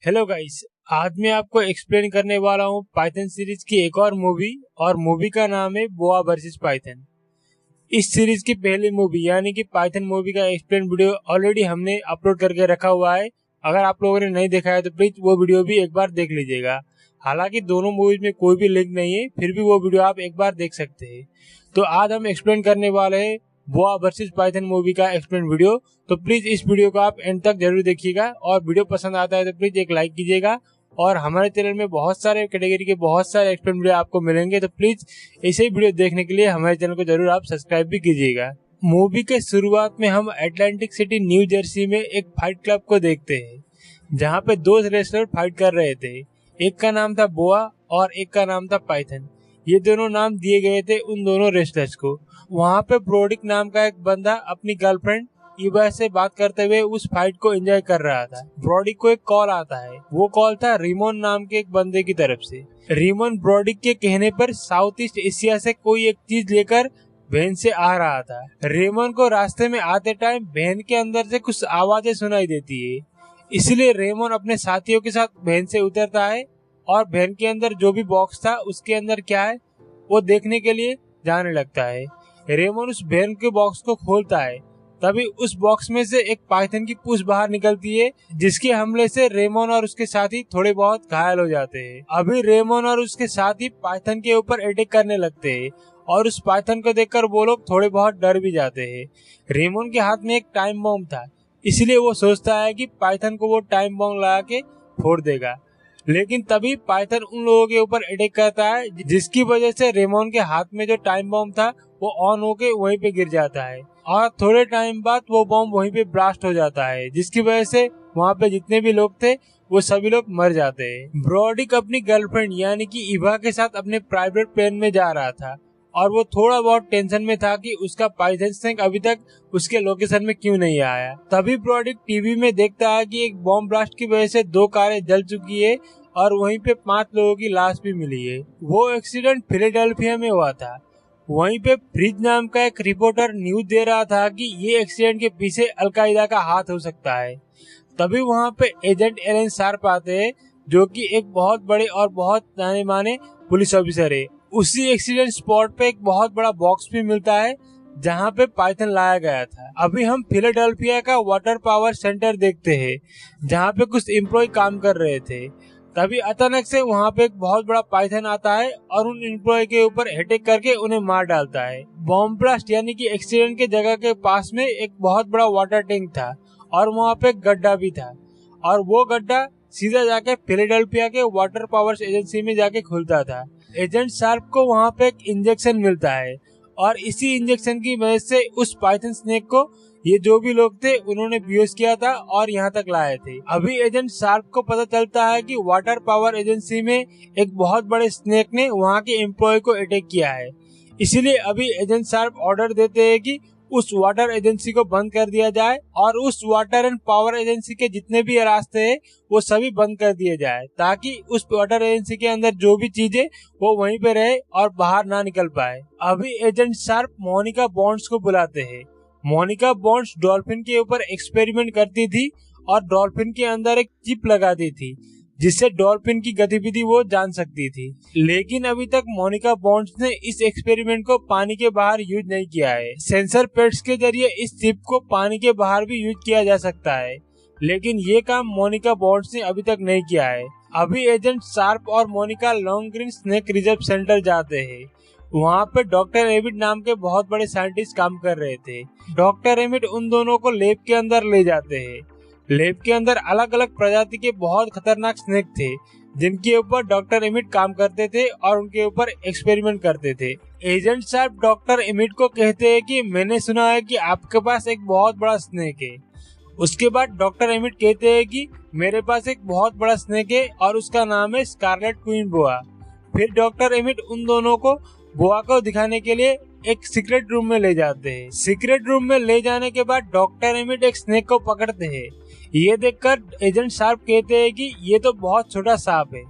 Hello guys, आज मैं आपको एक्सप्लेन करने वाला हूँ पाइथन सीरीज की एक और मूवी का नाम है बोआ वर्सेस पाइथन। इस सीरीज की पहली मूवी यानी कि पाइथन मूवी का एक्सप्लेन वीडियो ऑलरेडी हमने अपलोड करके रखा हुआ है। अगर आप लोगों ने नहीं देखा है तो प्लीज वो वीडियो भी एक बार देख लीजिएगा। हालांकि दोनों मूवीज में कोई भी लिंक नहीं है, फिर भी वो वीडियो आप एक बार देख सकते हैं। तो आज हम एक्सप्लेन करने वाले हैं बोआ वर्सेस पाइथन मूवी का एक्सप्लेन वीडियो। तो प्लीज इस वीडियो को आप एंड तक जरूर देखिएगा और वीडियो पसंद आता है तो प्लीज एक लाइक कीजिएगा। और हमारे चैनल में बहुत सारे कैटेगरी के बहुत सारे एक्सप्लेन वीडियो आपको मिलेंगे, तो प्लीज ऐसे ही वीडियो देखने के लिए हमारे चैनल को जरूर आप सब्सक्राइब भी कीजिएगा। मूवी के शुरुआत में हम अटलांटिक सिटी न्यू जर्सी में एक फाइट क्लब को देखते हैं, जहाँ पे दो रेसलर फाइट कर रहे थे। एक का नाम था बोआ और एक का नाम था पाइथन। ये दोनों नाम दिए गए थे उन दोनों रेसलर्स को। वहाँ पे ब्रोडिक नाम का एक बंदा अपनी गर्लफ्रेंड इवा से बात करते हुए उस फाइट को एंजॉय कर रहा था। ब्रोडिक को एक कॉल आता है। वो कॉल था रिमोन नाम के एक बंदे की तरफ से। रिमोन ब्रोडिक के कहने पर साउथ ईस्ट एशिया से कोई एक चीज लेकर वैन से आ रहा था। रेमन को रास्ते में आते टाइम वैन के अंदर से कुछ आवाजें सुनाई देती है, इसलिए रेमन अपने साथियों के साथ वैन से उतरता है और वैन के अंदर जो भी बॉक्स था उसके अंदर क्या है वो देखने के लिए जाने लगता है। रेमन उस वैन के बॉक्स को खोलता है, तभी उस बॉक्स में से एक पाइथन की पूंछ बाहर निकलती है, जिसके हमले से रेमन और उसके साथी थोड़े बहुत घायल हो जाते हैं। अभी रेमन और उसके साथी पाइथन के ऊपर अटैक करने लगते हैं और उस पाइथन को देखकर वो लोग थोड़े बहुत डर भी जाते हैं। रेमन के हाथ में एक टाइम बॉम्ब था, इसलिए वो सोचता है कि पाइथन को वो टाइम बॉम्ब लगा के फोड़ देगा। लेकिन तभी पाइथन उन लोगों के ऊपर अटैक करता है, जिसकी वजह से रेमन के हाथ में जो टाइम बॉम्ब था वो ऑन होके वहीं पे गिर जाता है और थोड़े टाइम बाद वो बॉम्ब वहीं पे ब्लास्ट हो जाता है, जिसकी वजह से वहाँ पे जितने भी लोग थे वो सभी लोग मर जाते हैं। ब्रोडिक अपनी गर्लफ्रेंड यानी कि इवा के साथ अपने प्राइवेट प्लेन में जा रहा था और वो थोड़ा बहुत टेंशन में था कि उसका पाइथन स्नेक अभी तक उसके लोकेशन में क्यों नहीं आया। तभी ब्रोडिक टीवी में देखता है कि एक बॉम्ब ब्लास्ट की वजह से 2 कारें जल चुकी है और वहीं पे 5 लोगों की लाश भी मिली है। वो एक्सीडेंट फिलाडेल्फिया में हुआ था। वहीं पे फ्रिज नाम का एक रिपोर्टर न्यूज दे रहा था कि ये एक्सीडेंट के पीछे अलकायदा का हाथ हो सकता है। तभी वहाँ पे एजेंट एलन शार्प आते हैं, जो कि एक बहुत बड़े और बहुत जाने माने पुलिस ऑफिसर है। उसी एक्सीडेंट स्पॉट पे एक बहुत बड़ा बॉक्स भी मिलता है जहाँ पे पाइथन लाया गया था। अभी हम फिलाडेल्फिया का वाटर पावर सेंटर देखते हैं, जहाँ पे कुछ एम्प्लॉय काम कर रहे थे। तभी अचानक से वहाँ पे एक बहुत बड़ा पाइथन आता है और उन एम्प्लॉय के ऊपर अटैक करके उन्हें मार डालता है। बॉम्ब ब्लास्ट यानी कि एक्सीडेंट के जगह के पास में एक बहुत बड़ा वाटर टैंक था और वहाँ पे एक गड्ढा भी था, और वो गड्ढा सीधा जाके फिलाडेल्फिया के वाटर पावर एजेंसी में जाके खुलता था। एजेंट शार्प को वहाँ पे एक इंजेक्शन मिलता है और इसी इंजेक्शन की वजह से उस पाइथन स्नेक को ये जो भी लोग थे उन्होंने बेहोश किया था और यहाँ तक लाए थे। अभी एजेंट शार्प को पता चलता है कि वाटर पावर एजेंसी में एक बहुत बड़े स्नेक ने वहाँ के एम्प्लॉय को अटैक किया है। इसीलिए अभी एजेंट शार्प ऑर्डर देते हैं कि उस वाटर एजेंसी को बंद कर दिया जाए और उस वाटर एंड पावर एजेंसी के जितने भी रास्ते हैं वो सभी बंद कर दिए जाए, ताकि उस वाटर एजेंसी के अंदर जो भी चीजें वो वहीं पे रहे और बाहर ना निकल पाए। अभी एजेंट शार्प मोनिका बॉन्ड्स को बुलाते हैं। मोनिका बॉन्ड्स डॉल्फिन के ऊपर एक्सपेरिमेंट करती थी और डॉल्फिन के अंदर एक चिप लगाती थी, जिससे डॉल्फिन की गतिविधि वो जान सकती थी। लेकिन अभी तक मोनिका बॉन्ड्स ने इस एक्सपेरिमेंट को पानी के बाहर यूज नहीं किया है। सेंसर पेड्स के जरिए इस चिप को पानी के बाहर भी यूज किया जा सकता है, लेकिन ये काम मोनिका बॉन्ड्स ने अभी तक नहीं किया है। अभी एजेंट शार्प और Monica long green snake reserve centre जाते हैं। वहाँ पे डॉक्टर एमिट नाम के बहुत बड़े साइंटिस्ट काम कर रहे थे। डॉक्टर एमिट उन दोनों को लैब के अंदर ले जाते हैं। लैब के अंदर अलग अलग प्रजाति के बहुत खतरनाक स्नेक थे, जिनके ऊपर डॉक्टर एमिट काम करते थे और उनके ऊपर एक्सपेरिमेंट करते थे। एजेंट शार्प डॉक्टर एमिट को कहते हैं कि मैंने सुना है कि आपके पास एक बहुत बड़ा स्नेक है। उसके बाद डॉक्टर एमिट कहते हैं कि मेरे पास एक बहुत बड़ा स्नेक है और उसका नाम है स्कारलेट क्वीन बोआ। फिर डॉक्टर एमिट उन दोनों को बोआ को दिखाने के लिए एक सीक्रेट रूम में ले जाते हैं। सीक्रेट रूम में ले जाने के बाद डॉक्टर एमिट एक स्नेक को पकड़ते हैं। ये देखकर एजेंट शार्प कहते हैं कि ये तो बहुत छोटा सांप है।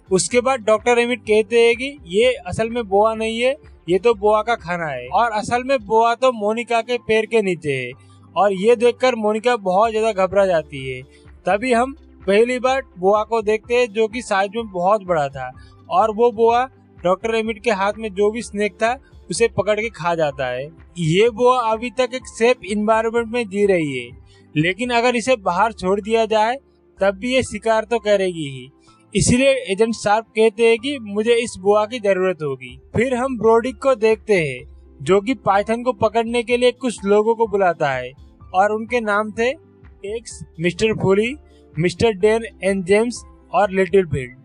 उसके बाद डॉक्टर एमिट कहते हैं कि ये असल में बोआ नहीं है, ये तो बोआ का खाना है और असल में बोआ तो मोनिका के पैर के नीचे है। और ये देखकर मोनिका बहुत ज्यादा घबरा जाती है। तभी हम पहली बार बोआ को देखते हैं जो कि साइज में बहुत बड़ा था और वो बोआ डॉक्टर एमिट के हाथ में जो भी स्नेक था उसे पकड़ के खा जाता है। ये बोआ अभी तक एक सेफ इन्वायरमेंट में जी रही है, लेकिन अगर इसे बाहर छोड़ दिया जाए तब भी ये शिकार तो करेगी ही। इसीलिए एजेंट शार्प कहते हैं कि मुझे इस बोआ की जरूरत होगी। फिर हम ब्रोडिक को देखते हैं जो कि पाइथन को पकड़ने के लिए कुछ लोगों को बुलाता है और उनके नाम थे Tex, mister Fully, mister Den and James और लिटिल फील्ड।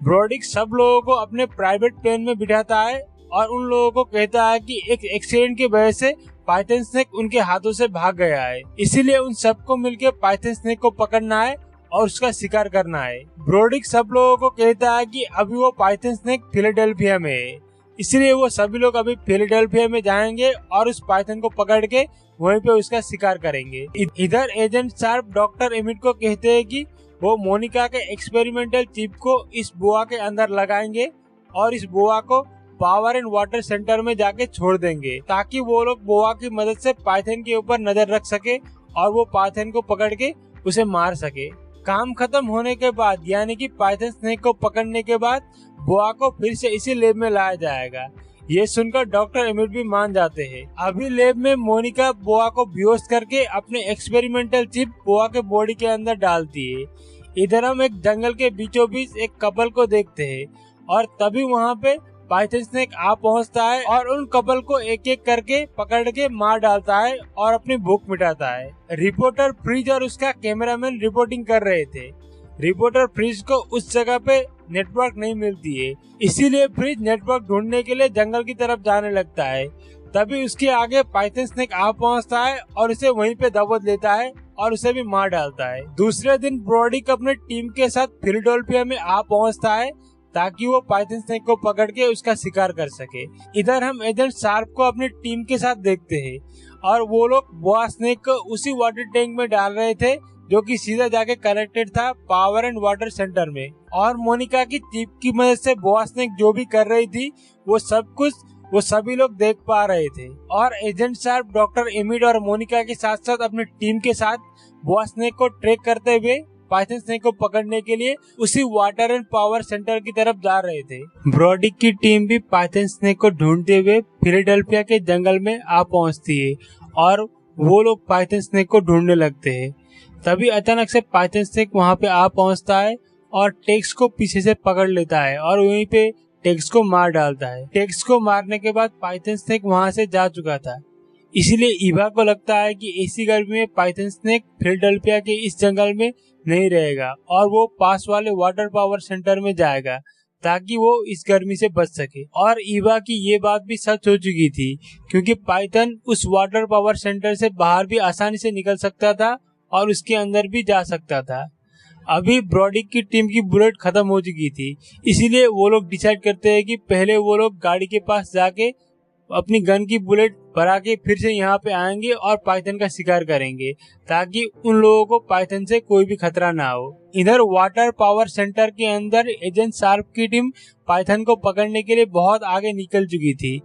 ब्रोडिक सब लोगों को अपने प्राइवेट प्लेन में बिठाता है और उन लोगों को कहता है कि एक एक्सीडेंट की वजह से पाइथन स्नेक उनके हाथों से भाग गया है, इसीलिए उन सबको मिलकर पाइथन स्नेक को पकड़ना है और उसका शिकार करना है। ब्रोडिक सब लोगों को कहता है कि अभी वो पाइथन स्नेक फिलाडेल्फिया में है, इसलिए वो सभी लोग अभी फिलाडेल्फिया में जाएंगे और उस पाइथन को पकड़ के वहीं पे उसका शिकार करेंगे। इधर एजेंट शार्प डॉक्टर एमिट को कहते हैं कि वो मोनिका के एक्सपेरिमेंटल चिप को इस बोआ के अंदर लगाएंगे और इस बोआ को पावर एंड वाटर सेंटर में जाके छोड़ देंगे ताकि वो लोग बोआ की मदद से पाइथन के ऊपर नजर रख सके और वो पाइथन को पकड़ के उसे मार सके। काम खत्म होने के बाद यानी कि पाइथन स्नेक को पकड़ने के बाद बोआ को फिर से इसी लैब में लाया जाएगा। ये सुनकर डॉक्टर एमिट भी मान जाते हैं। अभी लैब में मोनिका बोआ को बेहोश करके अपने एक्सपेरिमेंटल चिप बोआ के बॉडी के अंदर डालती है। इधर हम एक जंगल के बीचों बीच एक कपल को देखते हैं और तभी वहाँ पे पाइथन स्नेक आ पहुँचता है और उन कपल को एक एक करके पकड़ के मार डालता है और अपनी भूख मिटाता है। रिपोर्टर फ्रिज और उसका कैमरामैन रिपोर्टिंग कर रहे थे। रिपोर्टर फ्रिज को उस जगह पे नेटवर्क नहीं मिलती है, इसीलिए फ्रिज नेटवर्क ढूंढने के लिए जंगल की तरफ जाने लगता है। तभी उसके आगे पाइथन स्नेक आ पहुंचता है और उसे वहीं पे दबोच लेता है और उसे भी मार डालता है। दूसरे दिन ब्रोडिक अपने टीम के साथ फिलाडेल्फिया में आ पहुंचता है ताकि वो पाइथन स्नेक को पकड़ के उसका शिकार कर सके। इधर हम एजेंट शार्प को अपनी टीम के साथ देखते हैं और वो लोग बोआ स्नेक को उसी वाटर टैंक में डाल रहे थे जो कि सीधा जाके कनेक्टेड था पावर एंड वाटर सेंटर में। और मोनिका की चिप की मदद से बोआ स्नेक जो भी कर रही थी वो सब कुछ वो सभी लोग देख पा रहे थे। और एजेंट शार्प डॉक्टर एमिड और मोनिका के साथ साथ अपनी टीम के साथ बोआ स्नेक को ट्रैक करते हुए पाइथन स्नेक को पकड़ने के लिए उसी वाटर एंड पावर सेंटर की तरफ जा रहे थे। ब्रोडिक की टीम भी पाइथन स्नेक को ढूंढते हुए फिलाडेल्फिया के जंगल में आ पहुंचती है और वो लोग पाइथन स्नेक को ढूंढने लगते हैं। तभी अचानक से पाइथन स्नेक वहां पे आ पहुंचता है और टेक्स को पीछे से पकड़ लेता है और वहीं पे टेक्स को मार डालता है। टेक्स को मारने के बाद पाइथन स्नेक वहां से जा चुका था, इसीलिए ईवा को लगता है कि ऐसी गर्मी में पाइथन स्नेक फिलाडेल्फिया के इस जंगल में नहीं रहेगा और वो पास वाले वाटर पावर सेंटर में जाएगा ताकि वो इस गर्मी से बच सके। और ईवा की ये बात भी सच हो चुकी थी क्योंकि पाइथन उस वाटर पावर सेंटर से बाहर भी आसानी से निकल सकता था और उसके अंदर भी जा सकता था। अभी ब्रोडिक की टीम की बुलेट खत्म हो चुकी थी, इसीलिए वो लोग डिसाइड करते हैं कि पहले वो लोग गाड़ी के पास जाके अपनी गन की बुलेट भरा के फिर से यहाँ पे आएंगे और पाइथन का शिकार करेंगे ताकि उन लोगों को पाइथन से कोई भी खतरा ना हो। इधर वाटर पावर सेंटर के अंदर एजेंट शार्प की टीम पाइथन को पकड़ने के लिए बहुत आगे निकल चुकी थी,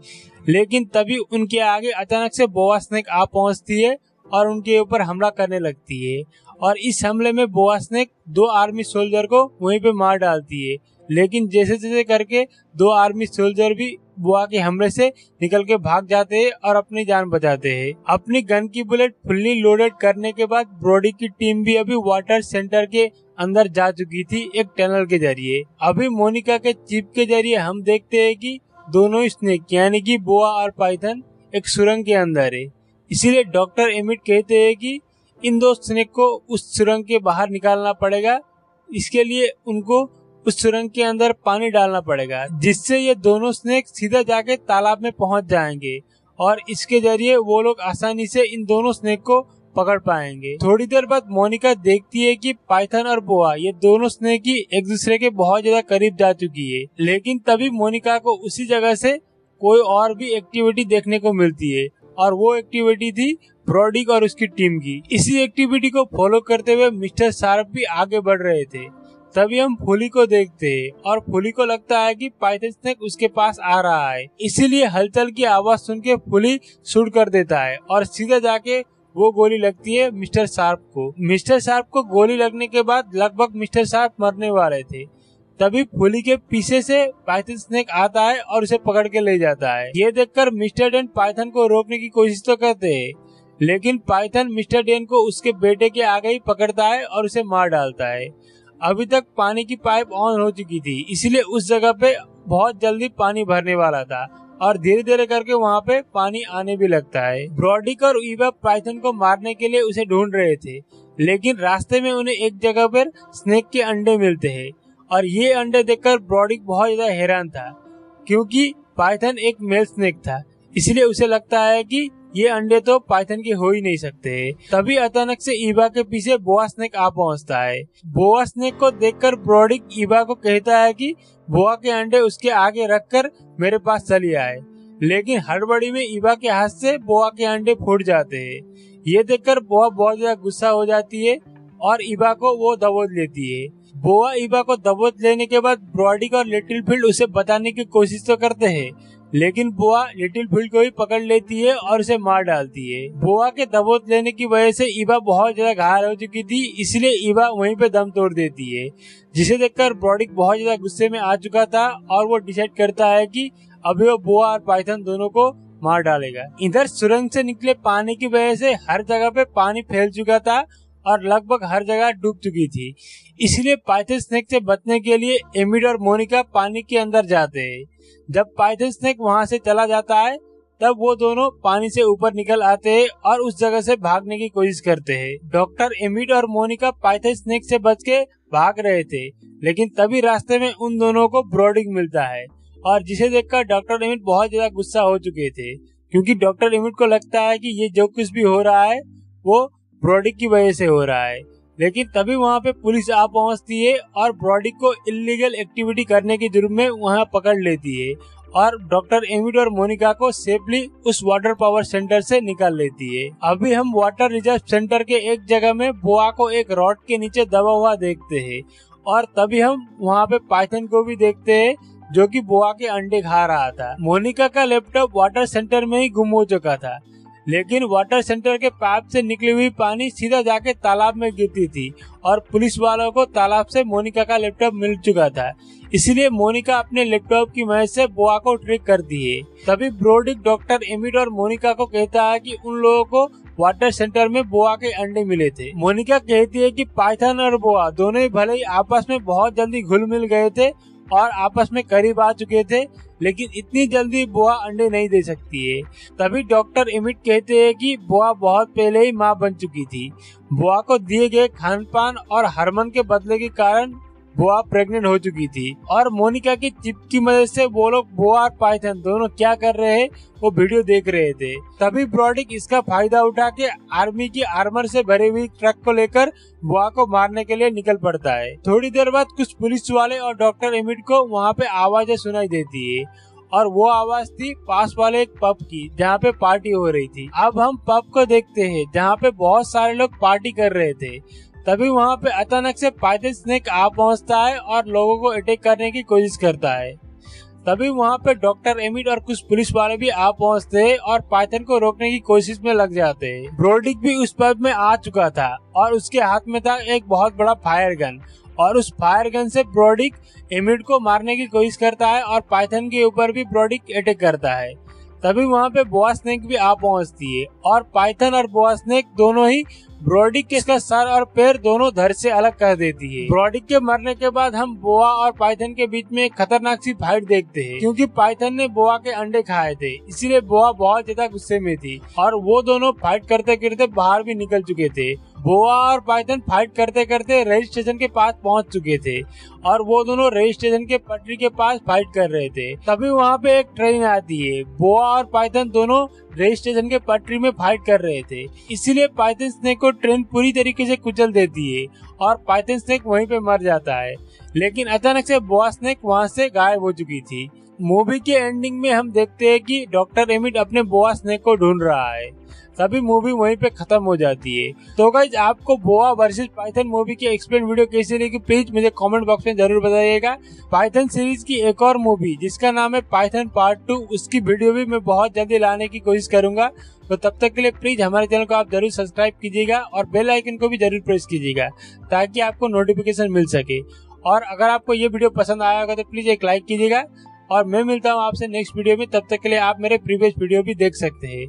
लेकिन तभी उनके आगे अचानक से बोआ स्नेक आ पहुंचती है और उनके ऊपर हमला करने लगती है। और इस हमले में बोआ स्नेक 2 आर्मी सोल्जर को वहीं पे मार डालती है, लेकिन जैसे जैसे करके 2 आर्मी सोल्जर भी बोआ के हमले से निकल के भाग जाते हैं और अपनी जान बचाते हैं। अपनी गन की बुलेट फुल्ली लोडेड करने के बाद ब्रोडिक की टीम भी अभी वाटर सेंटर के अंदर जा चुकी थी एक टनल के जरिए। अभी मोनिका के चिप के जरिए हम देखते हैं कि दोनों स्नेक यानी कि बोआ और पाइथन एक सुरंग के अंदर है। इसीलिए डॉक्टर एमिट कहते हैं कि इन 2 स्नेक को उस सुरंग के बाहर निकालना पड़ेगा। इसके लिए उनको उस सुरंग के अंदर पानी डालना पड़ेगा जिससे ये दोनों स्नेक सीधा जाके तालाब में पहुंच जाएंगे और इसके जरिए वो लोग आसानी से इन दोनों स्नेक को पकड़ पाएंगे। थोड़ी देर बाद मोनिका देखती है कि पाइथन और बोआ ये दोनों स्नेक ही एक दूसरे के बहुत ज्यादा करीब जा चुकी है, लेकिन तभी मोनिका को उसी जगह से कोई और भी एक्टिविटी देखने को मिलती है और वो एक्टिविटी थी ब्रोडिक और उसकी टीम की। इसी एक्टिविटी को फॉलो करते हुए मिस्टर शार्प भी आगे बढ़ रहे थे। तभी हम फुली को देखते हैं और फुली को लगता है कि पाइथन स्नेक उसके पास आ रहा है, इसीलिए हलचल की आवाज सुन के फुली शूट कर देता है और सीधा जाके वो गोली लगती है मिस्टर शार्प को। मिस्टर शार्प को गोली लगने के बाद लगभग मिस्टर शार्प मरने वाले थे। तभी पुली के पीछे से पाइथन स्नेक आता है और उसे पकड़ के ले जाता है। ये देखकर मिस्टर डेन पाइथन को रोकने की कोशिश तो करते हैं, लेकिन पाइथन मिस्टर डेन को उसके बेटे के आगे ही पकड़ता है और उसे मार डालता है। अभी तक पानी की पाइप ऑन हो चुकी थी, इसलिए उस जगह पे बहुत जल्दी पानी भरने वाला था और धीरे धीरे करके वहाँ पे पानी आने भी लगता है। ब्रॉडिक और ईवा पाइथन को मारने के लिए उसे ढूंढ रहे थे, लेकिन रास्ते में उन्हें एक जगह पर स्नेक के अंडे मिलते हैं और ये अंडे देखकर ब्रॉडिक बहुत ज्यादा हैरान था, क्योंकि पाइथन एक मेल स्नेक था। इसलिए उसे लगता है कि ये अंडे तो पाइथन के हो ही नहीं सकते। तभी अचानक से ईवा के पीछे बोआ स्नेक आ पहुंचता है। बोआ स्नेक को देखकर ब्रॉडिक ईवा को कहता है कि बोआ के अंडे उसके आगे रखकर मेरे पास चली आए, लेकिन हड़बड़ी में ईवा के हाथ से बोआ के अंडे फूट जाते हैं। ये देखकर बोआ बहुत ज्यादा गुस्सा हो जाती है और ईवा को वो दबोच लेती है। बोआ ईवा को दबोच लेने के बाद ब्रॉडिक और लिटिल फील्ड उसे बताने की कोशिश तो करते हैं, लेकिन बोआ लिटिल फील्ड को ही पकड़ लेती है और उसे मार डालती है। बोआ के दबोच लेने की वजह से ईवा बहुत ज्यादा घायल हो चुकी थी, इसलिए ईवा वहीं पे दम तोड़ देती है, जिसे देखकर ब्रॉडिक बहुत ज्यादा गुस्से में आ चुका था और वो डिसाइड करता है कि अभी वो बोआ और पाइथन दोनों को मार डालेगा। इधर सुरंग से निकले पानी की वजह से हर जगह पे पानी फैल चुका था और लगभग हर जगह डूब चुकी थी, इसलिए पाइथन स्नेक से बचने के लिए एमिड और मोनिका पानी के अंदर जाते हैं। जब पाइथन स्नेक वहां से चला जाता है, तब वो दोनों पानी से ऊपर निकल आते हैं और उस जगह से भागने की कोशिश करते हैं। डॉक्टर एमिड और मोनिका पाइथन स्नेक से बच के भाग रहे थे, लेकिन तभी रास्ते में उन दोनों को ब्रॉडिक मिलता है और जिसे देखकर डॉक्टर एमिड बहुत ज्यादा गुस्सा हो चुके थे, क्योंकि डॉक्टर एमिड को लगता है कि ये जो कुछ भी हो रहा है वो ब्रॉडिक की वजह से हो रहा है। लेकिन तभी वहाँ पे पुलिस आ पहुँचती है और ब्रॉडिक को इलीगल एक्टिविटी करने के जुर्म में वहाँ पकड़ लेती है और डॉक्टर एमिड और मोनिका को सेफली उस वाटर पावर सेंटर से निकाल लेती है। अभी हम वाटर रिजर्व सेंटर के एक जगह में बोआ को एक रॉड के नीचे दबा हुआ देखते हैं और तभी हम वहाँ पे पाइथन को भी देखते हैं, जो कि बोआ के अंडे खा रहा था। मोनिका का लैपटॉप वाटर सेंटर में ही गुम हो चुका था, लेकिन वाटर सेंटर के पाइप से निकली हुई पानी सीधा जाके तालाब में गिरती थी और पुलिस वालों को तालाब से मोनिका का लैपटॉप मिल चुका था, इसलिए मोनिका अपने लैपटॉप की मदद से बोआ को ट्रिक करती है। तभी ब्रॉडिक डॉक्टर एमिड और मोनिका को कहता है कि उन लोगों को वाटर सेंटर में बोआ के अंडे मिले थे। मोनिका कहती है कि पाइथन और बोआ दोनों ही भले ही आपस में बहुत जल्दी घुल मिल गए थे और आपस में करीब आ चुके थे, लेकिन इतनी जल्दी बोआ अंडे नहीं दे सकती है। तभी डॉक्टर एमिड कहते हैं कि बोआ बहुत पहले ही मां बन चुकी थी। बोआ को दिए गए खान पान और हार्मोन के बदले के कारण बोआ प्रेग्नेंट हो चुकी थी और मोनिका की चिप की मदद से वो लोग बोआ और पाइथन दोनों क्या कर रहे हैं वो वीडियो देख रहे थे। तभी ब्रॉडिक इसका फायदा उठा के आर्मी की आर्मर से भरी हुई ट्रक को लेकर बोआ को मारने के लिए निकल पड़ता है। थोड़ी देर बाद कुछ पुलिस वाले और डॉक्टर एमिड को वहाँ पे आवाजें सुनाई देती है और वो आवाज थी पास वाले एक पब की, जहाँ पे पार्टी हो रही थी। अब हम पब को देखते हैं जहाँ पे बहुत सारे लोग पार्टी कर रहे थे। तभी वहाँ पे अचानक से पाइथन स्नेक आ पहुँचता है और लोगों को अटैक करने की कोशिश करता है। तभी वहाँ पे डॉक्टर एमिड और कुछ पुलिस वाले भी आ पहुँचते हैं और पाइथन को रोकने की कोशिश में लग जाते हैं। ब्रॉडिक भी उस पब में आ चुका था और उसके हाथ में था एक बहुत बड़ा फायर गन और उस फायर गन से ब्रॉडिक एमिड को मारने की कोशिश करता है और पाइथन के ऊपर भी ब्रॉडिक अटैक करता है। तभी वहाँ पे बोआ स्नेक भी आ पहुँचती है और पाइथन और बोआ स्नेक दोनों ही ब्रॉडिक के सर और पैर दोनों धड़ से अलग कर देती है। ब्रॉडिक के मरने के बाद हम बोआ और पाइथन के बीच में एक खतरनाक सी फाइट देखते हैं, क्योंकि पाइथन ने बोआ के अंडे खाए थे, इसीलिए बोआ बहुत ज्यादा गुस्से में थी और वो दोनों फाइट करते करते बाहर भी निकल चुके थे। बोआ और पाइथन फाइट करते करते रेल स्टेशन के पास पहुंच चुके थे और वो दोनों रेल स्टेशन के पटरी के पास फाइट कर रहे थे। तभी वहाँ पे एक ट्रेन आती है। बोआ और पाइथन दोनों रेल स्टेशन के पटरी में फाइट कर रहे थे, इसीलिए पाइथन स्नेक को ट्रेन पूरी तरीके से कुचल देती है और पाइथन स्नेक वहीं पे मर जाता है। लेकिन अचानक से बोआ स्नेक वहाँ से गायब हो चुकी थी। मूवी के एंडिंग में हम देखते हैं कि डॉक्टर एमिड अपने बोआ स्नेक को ढूंढ रहा है। तभी मूवी वहीं पे खत्म हो जाती है। तो गाइज, आपको बोआ वर्सेस पाइथन मूवी की एक्सप्लेन वीडियो कैसी लगी प्लीज मुझे कमेंट बॉक्स में जरूर बताइएगा। पाइथन सीरीज की एक और मूवी जिसका नाम है पाइथन पार्ट 2, उसकी वीडियो भी मैं बहुत जल्दी लाने की कोशिश करूंगा। तो तब तक के लिए प्लीज हमारे चैनल को आप जरूर सब्सक्राइब कीजिएगा और बेल आइकन को भी जरूर प्रेस कीजिएगा ताकि आपको नोटिफिकेशन मिल सके। और अगर आपको ये वीडियो पसंद आया होगा तो प्लीज एक लाइक कीजिएगा और मैं मिलता हूँ आपसे नेक्स्ट वीडियो में। तब तक के लिए आप मेरे प्रीवियस वीडियो भी देख सकते हैं।